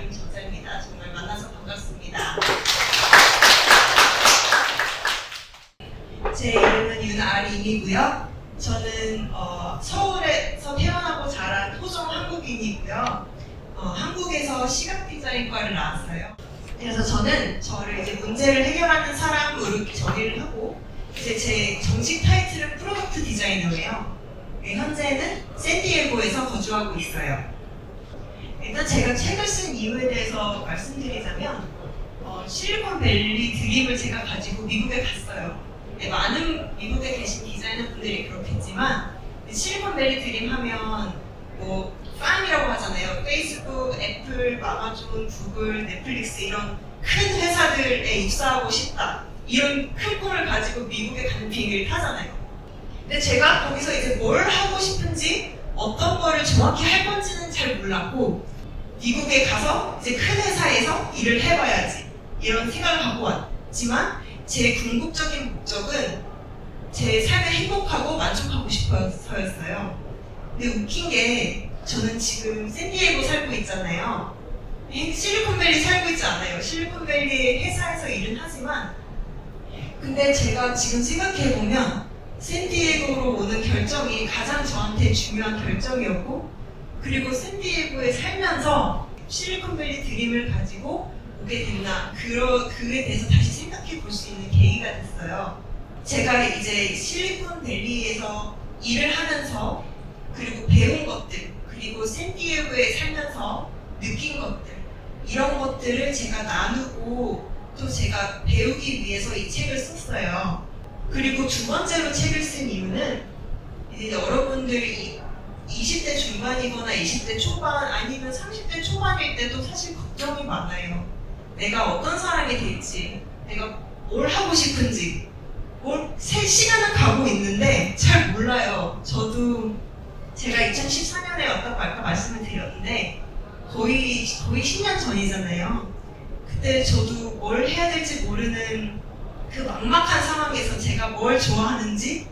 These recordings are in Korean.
임정자입니다. 정말 만나서 반갑습니다. 제 이름은 윤아림이고요. 저는 서울에서 태어나고 자란 토종 한국인이고요. 한국에서 시각 디자인과를 나왔어요. 그래서 저는 저를 이제 문제를 해결하는 사람으로 정의를 하고, 이제 제 정식 타이틀은 프로덕트 디자이너예요. 현재는 샌디에고에서 거주하고 있어요. 일단 제가 책을 쓴 이유에 대해서 말씀드리자면, 실리콘밸리 드림을 제가 가지고 미국에 갔어요. 많은 미국에 계신 디자이너 분들이 그렇겠지만, 실리콘밸리 드림 하면 뭐 팜이라고 하잖아요. 페이스북, 애플, 아마존, 구글, 넷플릭스 이런 큰 회사들에 입사하고 싶다. 이런 큰 꿈을 가지고 미국에 가는 비행기를 타잖아요. 근데 제가 거기서 이제 뭘 하고 싶은지, 어떤 거를 정확히 할 건지는 잘 몰랐고, 미국에 가서 이제 큰 회사에서 일을 해봐야지 이런 생각을 하고 왔지만, 제 궁극적인 목적은 제 삶에 행복하고 만족하고 싶어서였어요. 근데 웃긴 게, 저는 지금 샌디에고 살고 있잖아요. 실리콘밸리 살고 있지 않아요. 실리콘밸리 회사에서 일은 하지만, 근데 제가 지금 생각해보면 샌디에고로 오는 결정이 가장 저한테 중요한 결정이었고, 그리고 샌디에고에 살면서 실리콘밸리 드림을 가지고 오게 됐나, 그에 대해서 다시 생각해 볼 수 있는 계기가 됐어요. 제가 이제 실리콘밸리에서 일을 하면서, 그리고 배운 것들, 그리고 샌디에고에 살면서 느낀 것들, 이런 것들을 제가 나누고 또 제가 배우기 위해서 이 책을 썼어요. 그리고 두 번째로 책을 쓴 이유는, 이제 여러분들이 20대 중반이거나 20대 초반 아니면 30대 초반일 때도 사실 걱정이 많아요. 내가 어떤 사람이 될지, 내가 뭘 하고 싶은지, 시간은 가고 있는데 잘 몰라요. 저도 제가 2014년에 왔다고 아까 말씀을 드렸는데 거의 10년 전이잖아요. 그때 저도 뭘 해야 될지 모르는 그 막막한 상황에서 제가 뭘 좋아하는지,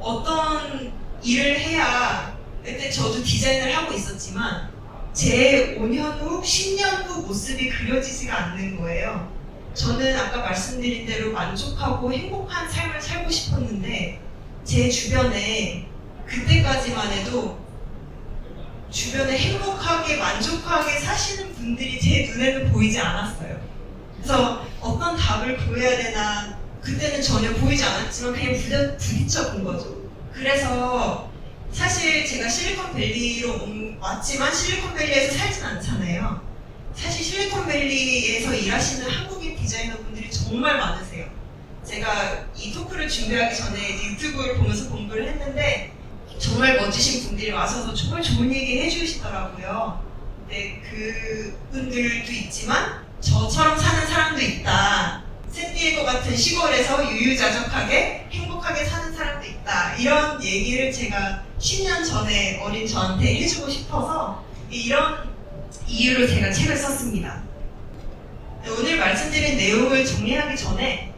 어떤 일을 해야, 그때 저도 디자인을 하고 있었지만 제 5년 후, 10년 후 모습이 그려지지가 않는 거예요. 저는 아까 말씀드린 대로 만족하고 행복한 삶을 살고 싶었는데, 제 주변에 그때까지만 해도 주변에 행복하게 만족하게 사시는 분들이 제 눈에는 보이지 않았어요. 그래서 어떤 답을 구해야 되나, 그때는 전혀 보이지 않았지만 그냥 부딪혀 본 거죠. 그래서 사실 제가 실리콘밸리로 왔지만 실리콘밸리에서 살진 않잖아요. 사실 실리콘밸리에서 일하시는 한국인 디자이너분들이 정말 많으세요. 제가 이 토크를 준비하기 전에 이제 유튜브를 보면서 공부를 했는데 정말 멋지신 분들이 와서 정말 좋은 얘기 해주시더라고요. 근데 그분들도 있지만 저처럼 사는 사람도 있다. 샌디에고 같은 시골에서 유유자적하게 행복하게 사는 사람도 있다. 이런 얘기를 제가 10년 전에 어린 저한테 해주고 싶어서 이런 이유로 제가 책을 썼습니다. 오늘 말씀드린 내용을 정리하기 전에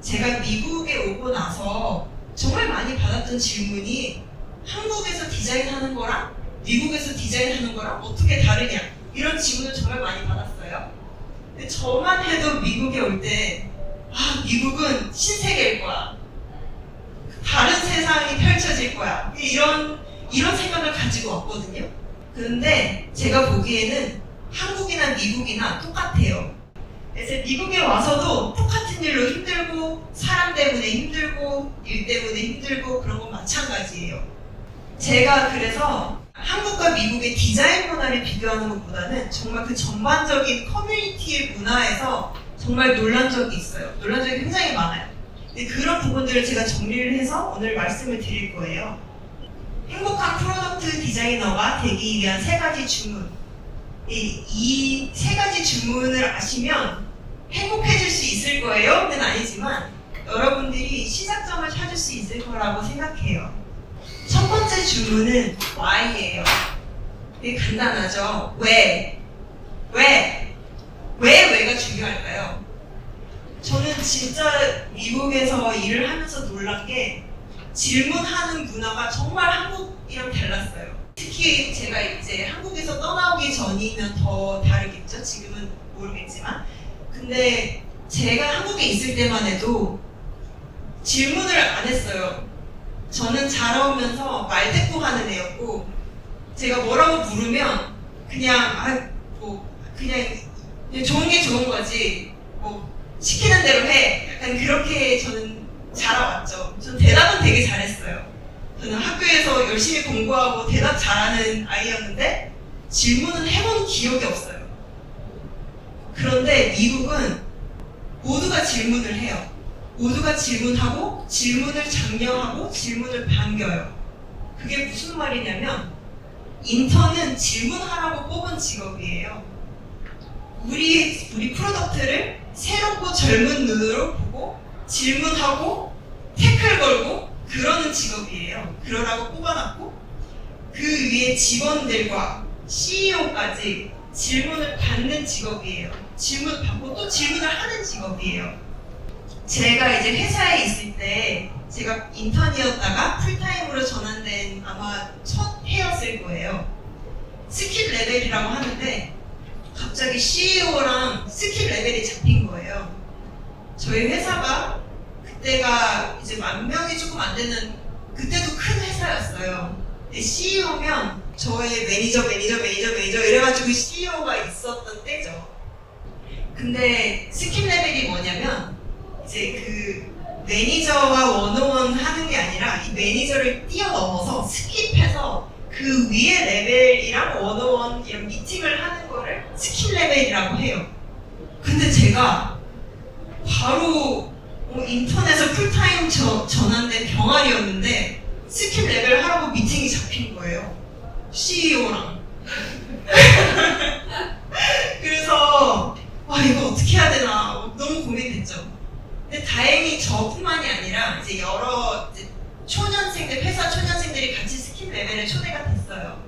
제가 미국에 오고 나서 정말 많이 받았던 질문이, 한국에서 디자인하는 거랑 미국에서 디자인하는 거랑 어떻게 다르냐, 이런 질문을 정말 많이 받았어요. 근데 저만 해도 미국에 올 때, 미국은 신세계일 거야, 다른 세상이 펼쳐질 거야, 이런 생각을 가지고 왔거든요. 그런데 제가 보기에는 한국이나 미국이나 똑같아요. 그래서 미국에 와서도 똑같은 일로 힘들고, 사람 때문에 힘들고, 일 때문에 힘들고, 그런 건 마찬가지예요. 제가 그래서 한국과 미국의 디자인 문화를 비교하는 것보다는 정말 그 전반적인 커뮤니티의 문화에서 정말 놀란 적이 있어요. 놀란 적이 굉장히 많아요. 근데 그런 부분들을 제가 정리를 해서 오늘 말씀을 드릴 거예요. 행복한 프로덕트 디자이너가 되기 위한 3가지 주문. 이 3가지 주문을 아시면 행복해질 수 있을 거예요?는 아니지만 여러분들이 시작점을 찾을 수 있을 거라고 생각해요. 첫 번째 주문은 why예요. 되게 간단하죠? 왜가 중요할까요? 저는 진짜 미국에서 일을 하면서 놀란 게, 질문하는 문화가 정말 한국이랑 달랐어요. 특히 제가 이제 한국에서 떠나오기 전이면 더 다른 다르겠죠. 지금은 모르겠지만. 근데 제가 한국에 있을 때만 해도 질문을 안 했어요. 저는 자라오면서 말대꾸하는 애였고, 제가 뭐라고 물으면 그냥 그냥 좋은 게 좋은 거지, 뭐 시키는 대로 해, 약간 그렇게 저는 자라왔죠. 전 대답은 되게 잘했어요. 저는 학교에서 열심히 공부하고 대답 잘하는 아이였는데 질문은 해본 기억이 없어요. 그런데 미국은 모두가 질문을 해요. 모두가 질문하고 질문을 장려하고 질문을 반겨요. 그게 무슨 말이냐면 인턴은 질문하라고 뽑은 직업이에요. 우리 프로덕트를 새롭고 젊은 눈으로 보고 질문하고 태클 걸고 그러는 직업이에요. 그러라고 뽑아놨고, 그 위에 직원들과 CEO까지 질문을 받는 직업이에요. 질문 받고 또 질문을 하는 직업이에요. 제가 이제 회사에 있을 때 제가 인턴이었다가 풀타임으로 전환된 아마 첫 해였을 거예요. 스킵 레벨이라고 하는데 갑자기 CEO랑 스킵 레벨이 잡힌 거예요. 저희 회사가 그때가 이제 10,000명이 조금 안 되는, 그때도 큰 회사였어요. CEO면 저의 매니저 이래가지고 CEO가 있었던 때죠. 근데 스킵 레벨이 뭐냐면 이제 그 매니저와 원오원 하는 게 아니라 이 매니저를 뛰어넘어서 스킵해서 그 위에 레벨이랑 원오원 이런 미팅을 하는 거를 스킵 레벨이라고 해요. 근데 제가 바로 인턴에서 풀타임 전환된 병아리였는데 스킵 레벨 하라고 미팅이 잡힌 거예요. CEO랑. 그래서 이거 어떻게 해야 되나 너무 고민됐죠. 근데 다행히 저뿐만이 아니라 이제 여러 초년생들, 회사 초년생들이 같이 스킵 레벨에 초대가 됐어요.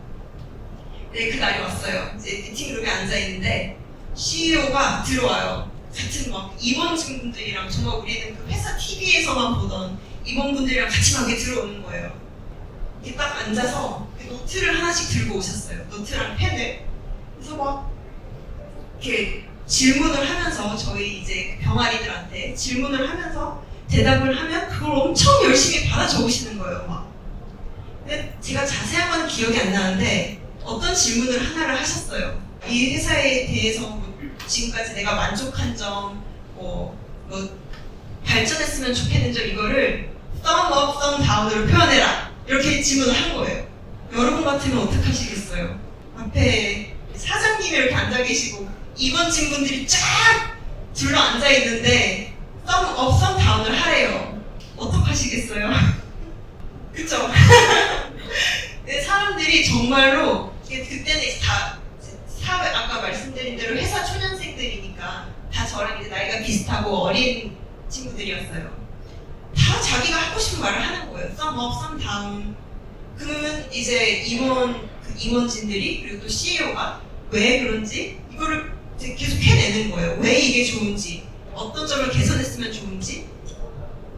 네, 그 날이 왔어요. 이제 미팅룸에 앉아있는데 CEO가 들어와요. 같은 막 임원진분들이랑, 정말 우리는 그 회사 TV에서만 보던 임원분들이랑 같이 막 이렇게 들어오는 거예요. 이렇게 딱 앉아서 노트를 하나씩 들고 오셨어요. 노트랑 펜을. 그래서 막 이렇게 질문을 하면서 저희 이제 병아리들한테 질문을 하면서 대답을 하면 그걸 엄청 열심히 받아 적으시는 거예요, 막. 근데 제가 자세한 건 기억이 안 나는데 어떤 질문을 하나를 하셨어요. 이 회사에 대해서 지금까지 내가 만족한 점, 뭐 발전했으면 좋겠는 점, 이거를 thumb up, thumb down으로 표현해라, 이렇게 질문을 한 거예요. 여러분 같으면 어떡하시겠어요? 앞에 사장님이 이렇게 앉아 계시고 임원진분들이 쫙 둘러 앉아 있는데 thumb up, thumb down을 하래요. 어떡하시겠어요? 그쵸? 근데 사람들이 정말로 그때는 이제 다 아까 말씀드린 대로 회사 초년생들이니까 다 저랑 이제 나이가 비슷하고 어린 친구들이었어요. 다 자기가 하고 싶은 말을 하는 거예요. thumb up, thumb down. 그러면 이제 임원진들이 그리고 또 CEO가 왜 그런지 이거를 이제 계속 해내는 거예요. 왜 이게 좋은지, 어떤 점을 개선했으면 좋은지,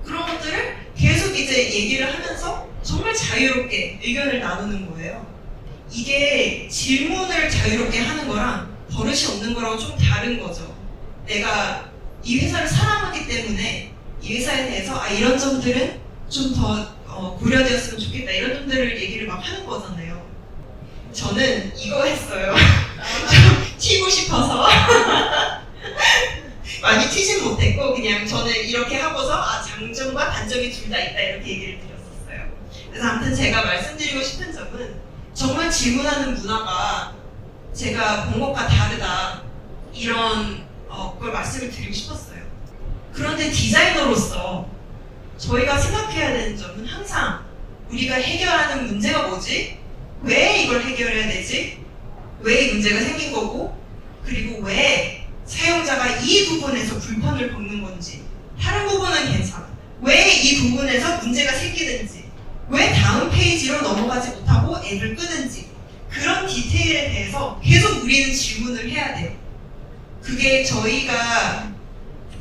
그런 것들을 계속 이제 얘기를 하면서 정말 자유롭게 의견을 나누는 거예요. 이게 질문을 자유롭게 하는 거랑 버릇이 없는 거랑 좀 다른 거죠. 내가 이 회사를 사랑하기 때문에 이 회사에 대해서 이런 점들은 좀 더 고려되었으면 좋겠다, 이런 점들을 얘기를 막 하는 거잖아요. 저는 이거 했어요. 좀 튀고 싶어서. 많이 튀진 못했고 그냥 저는 이렇게 하고서 장점과 단점이 둘 다 있다, 이렇게 얘기를 드렸었어요. 그래서 아무튼 제가 말씀드리고 싶은 점은 정말 질문하는 문화가 제가 본 것과 다르다, 이런 걸 말씀을 드리고 싶었어요. 그런데 디자이너로서 저희가 생각해야 되는 점은 항상 우리가 해결하는 문제가 뭐지? 왜 이걸 해결해야 되지? 왜 이 문제가 생긴 거고, 그리고 왜 사용자가 이 부분에서 불편을 겪는 건지, 다른 부분은 괜찮아, 왜 이 부분에서 문제가 생기는지, 왜 다음 페이지로 넘어가지 못하고 앱을 끄는지, 그런 디테일에 대해서 계속 우리는 질문을 해야 돼요. 그게 저희가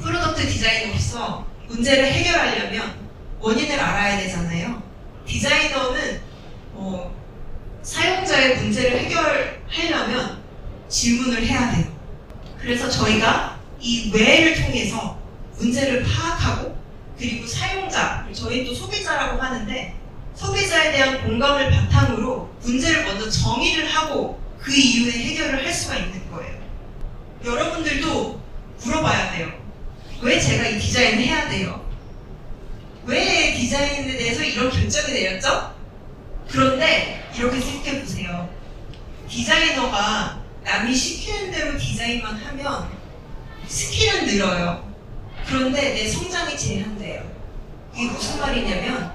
프로덕트 디자이너로서 문제를 해결하려면 원인을 알아야 되잖아요. 디자이너는 사용자의 문제를 해결하려면 질문을 해야 돼요. 그래서 저희가 이 왜를 통해서 문제를 파악하고 그리고 사용자, 저희는 또 소비자라고 하는데 소비자에 대한 공감을 바탕으로 문제를 먼저 정의를 하고 그 이후에 해결을 할 수가 있는 거예요. 여러분들도 물어봐야 돼요. 왜 제가 이 디자인을 해야 돼요? 왜 디자인에 대해서 이런 결정이 내렸죠? 그런데 이렇게 생각해 보세요. 디자이너가 남이 시키는 대로 디자인만 하면 스킬은 늘어요. 그런데 내 성장이 제한돼요. 이게 무슨 말이냐면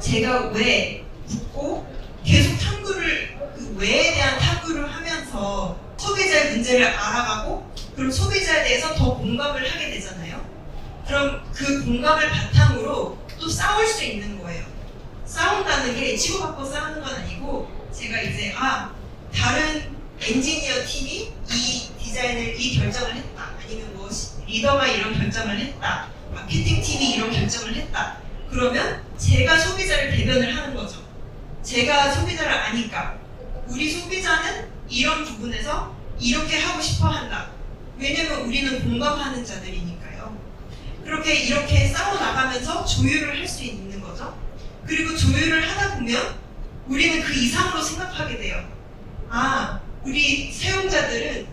제가 왜 묻고 계속 탐구를 그 왜에 대한 탐구를 하면서 소비자의 문제를 알아가고 그럼 소비자에 대해서 더 공감을 하게 되잖아요. 그럼 그 공감을 바탕으로 또 싸울 수 있는 거예요. 싸운다는 게 치고받고 싸우는 건 아니고 제가 이제 다른 엔지니어 팀이 이 디자인을 이 결정을 했다. 아니면 뭐 리더가 이런 결정을 했다. 마케팅 팀이 이런 결정을 했다. 그러면 제가 소비자를 대변을 하는 거죠. 제가 소비자를 아니까 우리 소비자는 이런 부분에서 이렇게 하고 싶어 한다. 왜냐면 우리는 공감하는 자들이니까요. 이렇게 싸워나가면서 조율을 할 수 있는 거죠. 그리고 조율을 하다 보면 우리는 그 이상으로 생각하게 돼요. 우리 사용자들은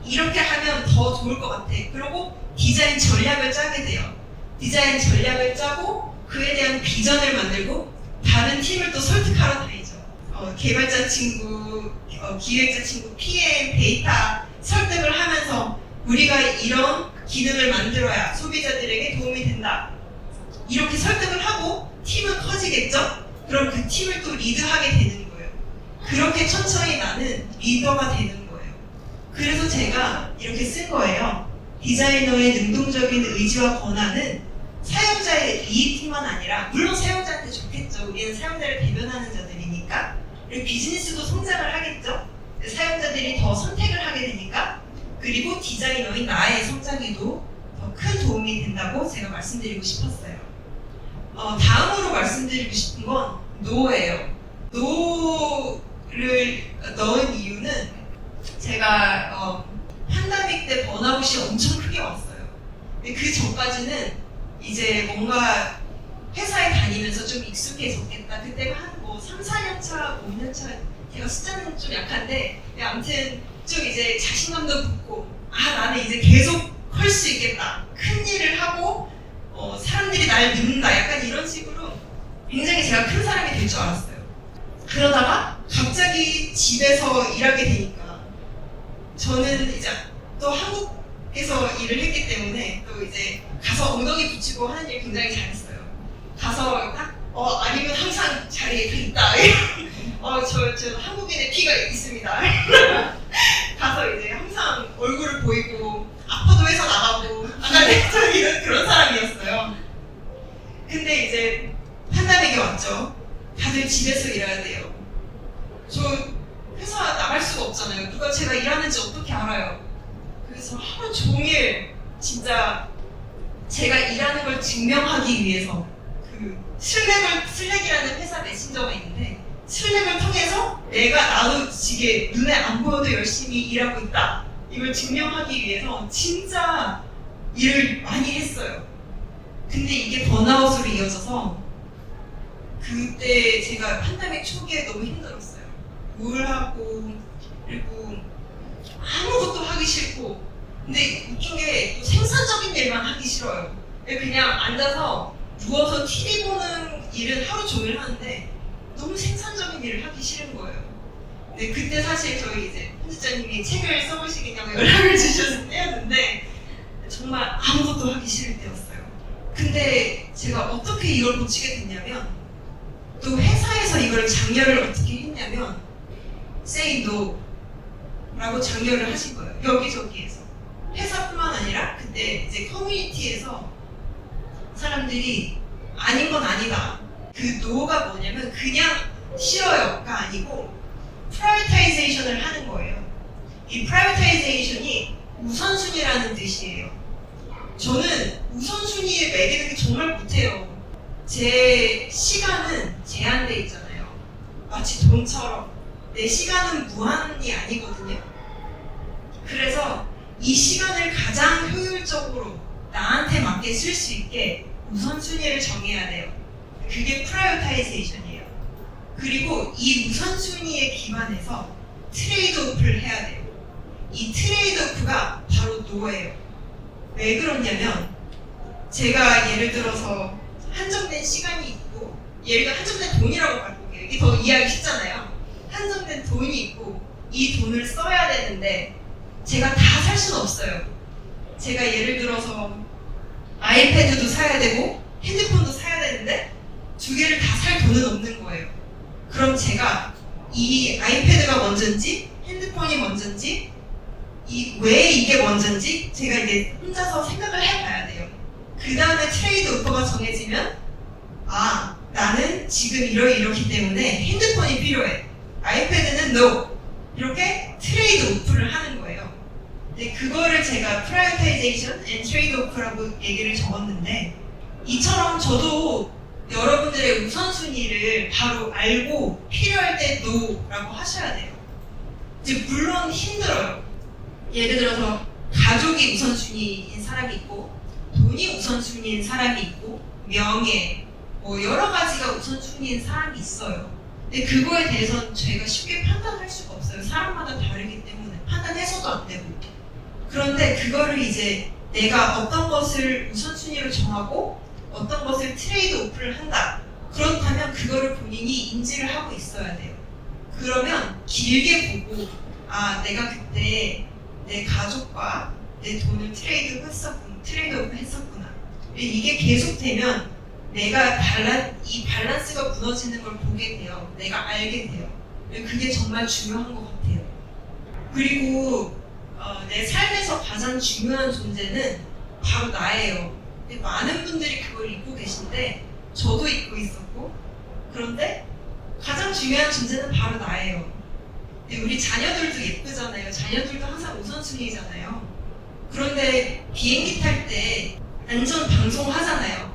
이렇게 하면 더 좋을 것 같아. 그리고 디자인 전략을 짜게 돼요. 디자인 전략을 짜고 그에 대한 비전을 만들고 다른 팀을 또 설득하러 다니죠. 개발자 친구, 기획자 친구, PM, 데이터 설득을 하면서 우리가 이런 기능을 만들어야 소비자들에게 도움이 된다. 이렇게 설득을 하고 팀은 커지겠죠? 그럼 그 팀을 또 리드하게 되는 거예요. 그렇게 천천히 나는 리더가 되는 거예요. 그래서 제가 이렇게 쓴 거예요. 디자이너의 능동적인 의지와 권한은 사용자의 이익뿐만 아니라 물론 사용자한테 좋겠죠. 우리는 사용자를 대변하는 자들이니까 그리고 비즈니스도 성장을 하겠죠. 사용자들이 더 선택을 하게 되니까 그리고 디자이너인 나의 성장에도 더 큰 도움이 된다고 제가 말씀드리고 싶었어요. 다음으로 말씀드리고 싶은 건 노예요. 노를 넣은 이유는 제가 팬데믹 때 번아웃이 엄청 크게 왔어요. 근데 그 전까지는 이제 뭔가 회사에 다니면서 좀 익숙해졌겠다. 그때가 한 3, 4년 차, 5년 차, 제가 숫자는 좀 약한데 아무튼 좀 이제 자신감도 붙고 나는 이제 계속 할 수 있겠다. 큰 일을 하고 사람들이 날 믿는다. 약간 이런 식으로 굉장히 제가 큰 사람이 될 줄 알았어요. 그러다가 갑자기 집에서 일하게 되니까 저는 이제 또 한국에서 일을 했기 때문에 또 이제 가서 엉덩이 붙이고 하는 일 굉장히 잘했어요. 가서 아니면 항상 자리에 서 있다. 저 한국인의 피가 있습니다. 가서 이제 항상 얼굴을 보이고 아파도 회사 나가고 약간 그런 사람이었어요. 근데 이제 팬데믹이 왔죠. 다들 집에서 일해야 돼요. 저 회사 나갈 수가 없잖아요. 누가 제가 일하는지 어떻게 알아요? 그래서 하루 종일 진짜 제가 일하는 걸 증명하기 위해서 슬랙이라는 회사 메신저가 있는데 슬랙을 통해서 내가 나도 지게 눈에 안 보여도 열심히 일하고 있다. 이걸 증명하기 위해서 진짜 일을 많이 했어요. 근데 이게 번아웃으로 이어져서 그때 제가 팬데믹 초기에 너무 힘들었어요. 우울하고 그리고 아무것도 하기 싫고 근데 이쪽에 생산적인 일만 하기 싫어요. 그냥 앉아서 누워서 TV 보는 일은 하루 종일 하는데 너무 생산적인 일을 하기 싫은 거예요. 근데 그때 사실 저희 이제 편집자님이 책을 써보시겠냐고 연락을 주셔서 때였는데 정말 아무것도 하기 싫을 때였어요. 근데 제가 어떻게 이걸 고치게 됐냐면 또 회사에서 이걸 장려를 어떻게 했냐면 say no 라고 장려를 하신 거예요. 여기저기에서. 회사뿐만 아니라 그때 이제 커뮤니티에서 사람들이 아닌 건 아니다. 그 노가 뭐냐면 그냥 싫어요가 아니고 프라이어타이제이션을 하는 거예요. 이 프라이어타이제이션이 우선순위라는 뜻이에요. 저는 우선순위에 매기는 게 정말 못해요. 제 시간은 제한돼 있잖아요. 마치 돈처럼 내 시간은 무한이 아니거든요. 그래서 이 시간을 가장 효율적으로 나한테 맞게 쓸 수 있게 우선순위를 정해야 돼요. 그게 프라이어타이제이션이에요. 그리고 이 우선순위에 기반해서 트레이드오프를 해야 돼요. 이 트레이드오프가 바로 노예요. 왜 그러냐면 제가 예를 들어서 한정된 시간이 있고, 예를 들어 한정된 돈이라고 바꿀게요. 이게 더 이해하기 쉽잖아요. 한정된 돈이 있고 이 돈을 써야 되는데 제가 다 살 수는 없어요. 제가 예를 들어서 아이패드도 사야 되고 핸드폰도 사야 되는데 두 개를 다 살 돈은 없는 거예요. 그럼 제가 이 아이패드가 먼저인지 핸드폰이 먼저인지 왜 이게 먼저인지 제가 이제 혼자서 생각을 해봐야 돼요. 그 다음에 트레이드 오퍼가 정해지면 나는 지금 이렇기 때문에 핸드폰이 필요해. 아이패드는 no. 이렇게 트레이드 오프를 하는 거예요. 근데 그거를 제가 프라이어타이제이션 앤 트레이드 오프라고 얘기를 적었는데 이처럼 저도 여러분들의 우선순위를 바로 알고 필요할 때 no라고 하셔야 돼요. 이제 물론 힘들어요. 예를 들어서 가족이 우선순위인 사람이 있고 돈이 우선순위인 사람이 있고 명예 여러 가지가 우선순위인 사람이 있어요. 근데 그거에 대해서는 저희가 쉽게 판단할 수가 없어요. 사람마다 다르기 때문에 판단해서도 안 되고. 그런데 그거를 이제 내가 어떤 것을 우선순위로 정하고 어떤 것을 트레이드 오프를 한다. 그렇다면 그거를 본인이 인지를 하고 있어야 돼요. 그러면 길게 보고 내가 그때 내 가족과 내 돈을 트레이드 오프 했었구나. 이게 계속되면 내가 이 밸런스가 무너지는 걸 보게 돼요. 내가 알게 돼요. 그게 정말 중요한 것 같아요. 그리고 내 삶에서 가장 중요한 존재는 바로 나예요. 근데 많은 분들이 그걸 잊고 계신데 저도 잊고 있었고, 그런데 가장 중요한 존재는 바로 나예요. 근데 우리 자녀들도 예쁘잖아요. 자녀들도 항상 우선순위잖아요. 그런데 비행기 탈 때 안전 방송 하잖아요.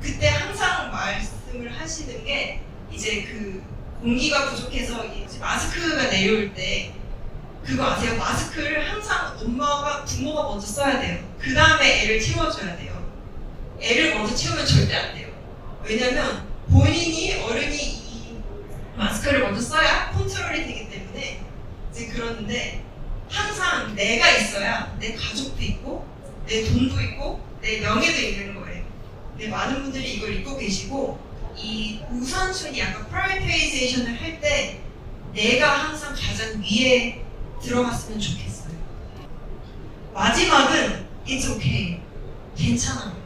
그때 항상 말씀을 하시는 게 이제 그 공기가 부족해서 이제 마스크가 내려올 때 그거 아세요? 마스크를 항상 부모가 먼저 써야 돼요. 그 다음에 애를 채워줘야 돼요. 애를 먼저 채우면 절대 안 돼요. 왜냐면 어른이 이 마스크를 먼저 써야 컨트롤이 되기 때문에 이제 그러는데 항상 내가 있어야 내 가족도 있고 내 돈도 있고 내 명예도 있는 거예요. 근데 많은 분들이 이걸 잊고 계시고 이 우선순위, 아까 프라이어타이제이션을 할 때 내가 항상 가장 위에 들어갔으면 좋겠어요. 마지막은 It's okay. 괜찮아.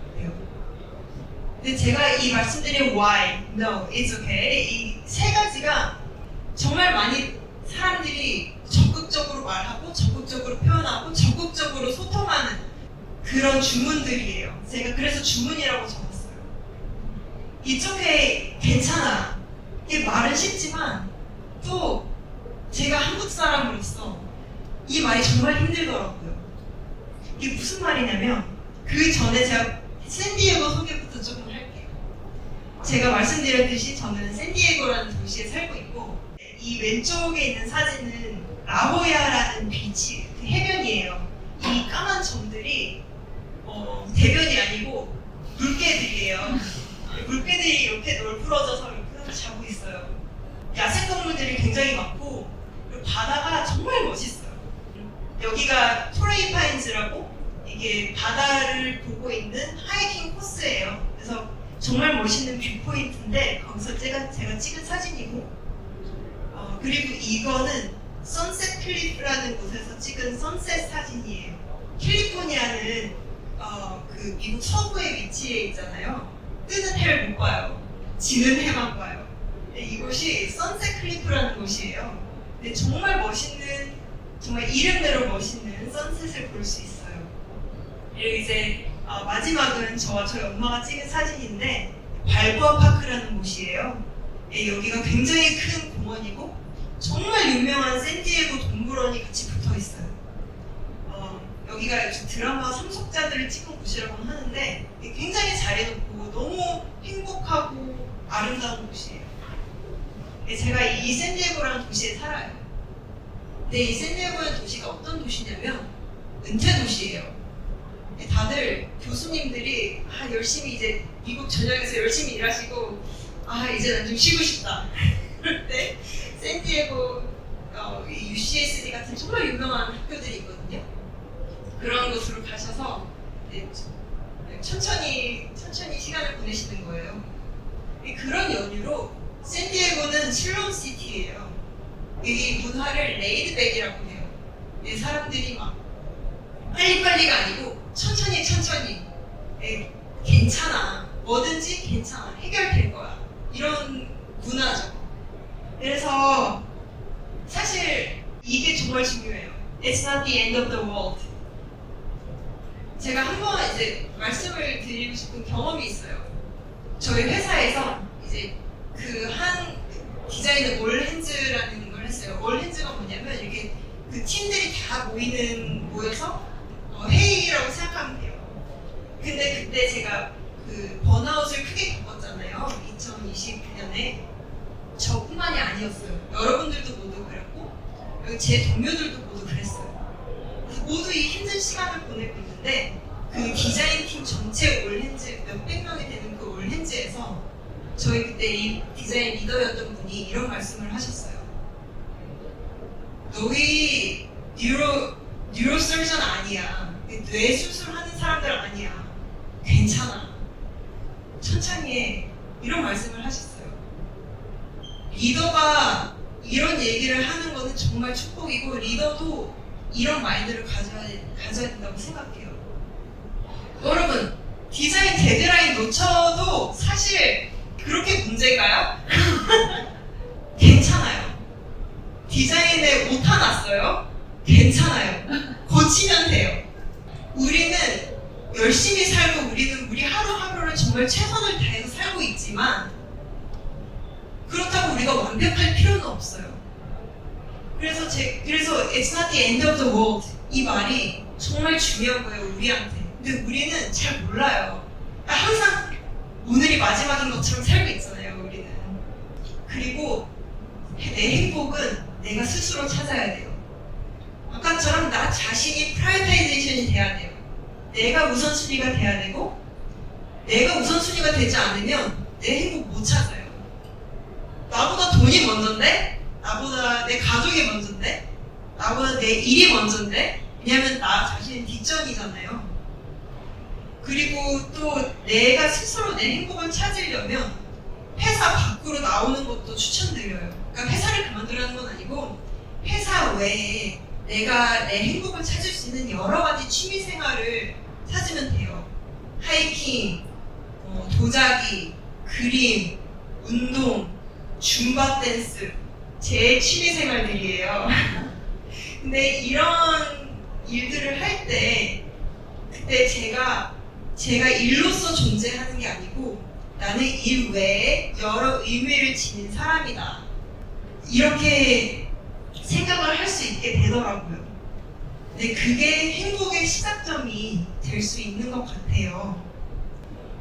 근데 제가 이 말씀드린 why, no, it's okay 이 세 가지가 정말 많이 사람들이 적극적으로 말하고 적극적으로 표현하고 적극적으로 소통하는 그런 주문들이에요. 제가 그래서 주문이라고 적었어요. It's okay, 괜찮아. 이게 말은 쉽지만 또 제가 한국 사람으로서 이 말이 정말 힘들더라고요. 이게 무슨 말이냐면 그 전에 제가 샌디에고 소개부터 조금 할게요. 제가 말씀드렸듯이 저는 샌디에고라는 도시에 살고 있고 이 왼쪽에 있는 사진은 라호야라는 비치, 그 해변이에요. 이 까만 점들이 대변이 아니고 물개들이에요. 물개들이 이렇게 널브러져서 이렇게 자고 있어요. 야생동물들이 굉장히 많고 그리고 바다가 정말 멋있어요. 여기가 토레이파인즈라고 이게 바다를 보고 있는 하이킹 코스예요. 그래서 정말 멋있는 뷰포인트인데 거기서 제가 찍은 사진이고 그리고 이거는 선셋 클리프라는 곳에서 찍은 선셋 사진이에요. 캘리포니아는 그 미국 서부에 위치해 있잖아요. 뜨는 해를 못 봐요. 지는 해만 봐요. 이곳이 선셋 클리프라는 곳이에요. 근데 정말 멋있는, 정말 이름대로 멋있는 선셋을 볼 수 있어요. 그리고 이제 마지막은 저와 저희 엄마가 찍은 사진인데 발보아 파크라는 곳이에요. 여기가 굉장히 큰 공원이고 정말 유명한 샌디에고 동물원이 같이 붙어 있어요. 여기가 드라마 삼속자들을 찍은 곳이라고 하는데 굉장히 잘해놓고 너무 행복하고 아름다운 곳이에요. 제가 이 샌디에고라는 도시에 살아요. 근데 이 샌디에고라는 도시가 어떤 도시냐면 은퇴 도시예요. 다들 교수님들이 열심히 이제 미국 전역에서 열심히 일하시고 이제 난 좀 쉬고 싶다. 그럴 때 샌디에고 UCSD 같은 정말 유명한 학교들이 있거든요. 그런 곳으로 가셔서 천천히 시간을 보내시는 거예요. 그런 연유로 샌디에고는 슬로우시티예요. 이 문화를 레이드백이라고 해요. 사람들이 막 빨리빨리가 아니고 천천히 괜찮아, 뭐든지 괜찮아, 해결될 거야, 이런 문화죠. 그래서 사실 이게 정말 중요해요. It's not the end of the world. 제가 한번 이제 말씀을 드리고 싶은 경험이 있어요. 저희 회사에서 이제 그 한 디자인을 올핸즈라는 걸 했어요. 올핸즈가 뭐냐면 이렇게 그 팀들이 다 모여서 회의라고 생각하면 돼요. 근데 그때 제가 그 번아웃을 크게 겪었잖아요. 2029년에. 저뿐만이 아니었어요. 여러분들도 모두 그랬고 제 동료들도 모두 그랬어요. 그래서 모두 이 힘든 시간을 보내고 있는데 그 디자인팀 전체 올핸즈 몇백 명이 되는 그 올핸즈에서 저희 그때 이 디자인 리더였던 분이 이런 말씀을 하셨어요. 너희 뉴로서전 아니야. 뇌 수술하는 사람들 아니야. 괜찮아. 천천히 해. 이런 말씀을 하셨어요. 리더가 이런 얘기를 하는 거는 정말 축복이고 리더도 이런 마인드를 가져야 된다고 생각해요. 여러분, 디자인 데드라인 놓쳐도 사실 그렇게 문제인가요? 괜찮아요. 디자인에 오타 났어요? 괜찮아요. 고치면 돼요. 우리는 열심히 살고 우리 하루하루를 정말 최선을 다해서 살고 있지만 그렇다고 우리가 완벽할 필요는 없어요. 그래서 It's not the end of the world 이 말이 정말 중요한 거예요, 우리한테. 근데 우리는 잘 몰라요. 항상 오늘이 마지막인 것처럼 살고 있잖아요, 우리는. 그리고 내 행복은 내가 스스로 찾아야 돼요. 아까처럼 나 자신이 프라이어타이제이션이 돼야 돼요. 내가 우선순위가 돼야 되고 내가 우선순위가 되지 않으면 내 행복 못 찾아요. 나보다 돈이 먼저인데, 나보다 내 가족이 먼저인데, 나보다 내 일이 먼저인데, 왜냐면 나 자신은 뒷전이잖아요. 그리고 또 내가 스스로 내 행복을 찾으려면 회사 밖으로 나오는 것도 추천드려요. 그러니까 회사를 그만두라는 건 아니고 회사 외에 내가 내 행복을 찾을 수 있는 여러 가지 취미 생활을 찾으면 돼요. 하이킹, 도자기, 그림, 운동, 줌바 댄스, 제 취미 생활들이에요. 근데 이런 일들을 할 때 그때 제가 일로서 존재하는 게 아니고 나는 일 외에 여러 의미를 지닌 사람이다. 이렇게 생각을 할 수 있게 되더라고요. 근데 그게 행복의 시작점이 될 수 있는 것 같아요.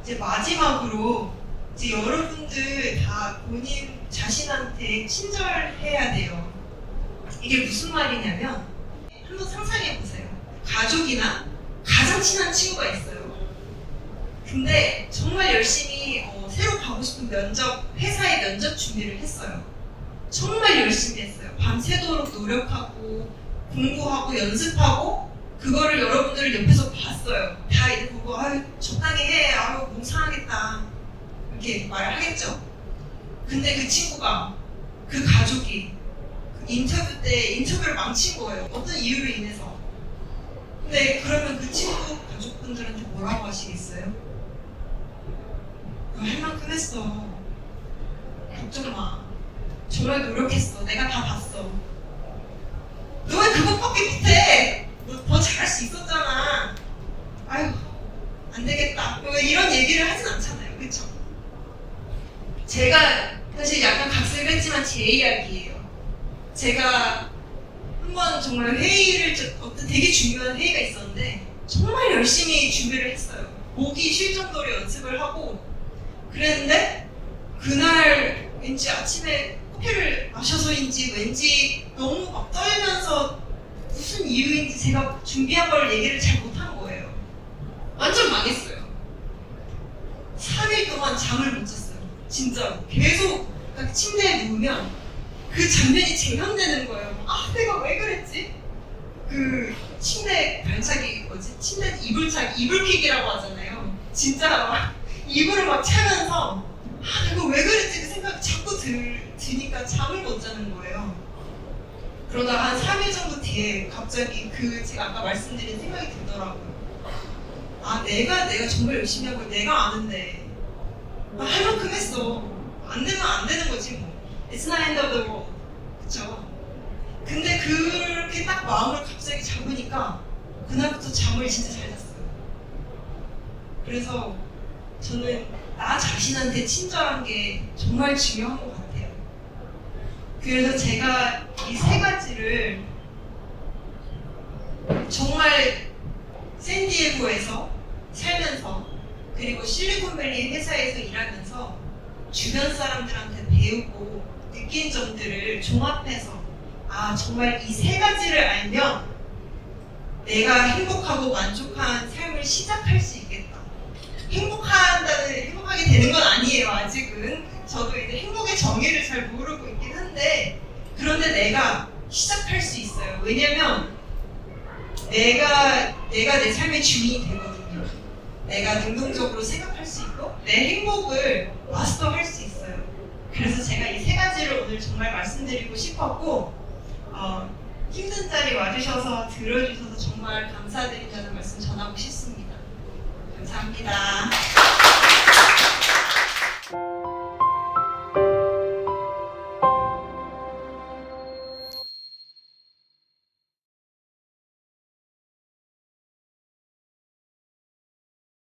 이제 마지막으로 이제 여러분들 다 본인 자신한테 친절해야 돼요. 이게 무슨 말이냐면 한번 상상해 보세요. 가족이나 가장 친한 친구가 있어요. 근데 정말 열심히 새로 가고 싶은 회사의 면접 준비를 했어요. 정말 열심히 했어요. 밤새도록 노력하고 공부하고 연습하고 그거를 여러분들을 옆에서 봤어요. 다 이제 보고 적당히 해. 몸 상하겠다. 이렇게 말을 하겠죠. 근데 그 친구가, 그 가족이 인터뷰 때 인터뷰를 망친 거예요. 어떤 이유로 인해서. 근데 그러면 그 친구 가족분들한테 뭐라고 하시겠어요? 너 할 만큼 했어. 걱정 마. 정말 노력했어. 내가 다 봤어. 너 왜 그것밖에 못해? 너 더 잘할 수 있었잖아. 아유, 안 되겠다. 이런 얘기를 하진 않잖아요. 그쵸? 제가 사실 약간 각색을 했지만 제 이야기예요. 제가 한번 정말 어떤 되게 중요한 회의가 있었는데 정말 열심히 준비를 했어요. 목이 쉴 정도로 연습을 하고 그랬는데 그날 왠지 아침에 커피를 마셔서인지 왠지 너무 막 떨면서 무슨 이유인지 제가 준비한 걸 얘기를 잘 못한 거예요. 완전 망했어요. 3일 동안 잠을 못 잤어요. 진짜로. 계속 딱 침대에 누우면 그 장면이 재현되는 거예요. 아, 내가 왜 그랬지? 그 침대 발차기 뭐지? 침대 이불킥이라고 하잖아요. 진짜 막 이불을 막 차면서 아, 내가 왜 그랬지? 그 생각이 자꾸 드니까 잠을 못 자는 거예요. 그러다가 한 3일 정도 뒤에 갑자기 그 제가 아까 말씀드린 생각이 들더라고요. 아, 내가 정말 열심히 한 걸 내가 아는데 할 만큼 했어. 안 되면 안 되는 거지 뭐. It's not end of the world. 그쵸? 근데 그렇게 딱 마음을 갑자기 잡으니까 그날부터 잠을 진짜 잘 잤어요. 그래서 저는 나 자신한테 친절한 게 정말 중요한 것 같아요. 그래서 제가 이 세 가지를 정말 샌디에고에서 살면서 그리고 실리콘밸리 회사에서 일하면서 주변 사람들한테 배우고 느낀 점들을 종합해서 아, 정말 이 세 가지를 알면 내가 행복하고 만족한 삶을 시작할 수 있겠다. 행복하게 되는 건 아니에요, 아직은. 저도 이제 행복의 정의를 잘 모르고 있긴 한데, 그런데 내가 시작할 수 있어요. 왜냐면 내가 내 삶의 주인이 되거든요. 내가 능동적으로 생각할 수 있고 내 행복을 마스터할 수 있어요. 그래서 제가 이 세 가지를 오늘 정말 말씀드리고 싶었고 힘든 자리 와주셔서 들어주셔서 정말 감사드린다는 말씀 전하고 싶습니다.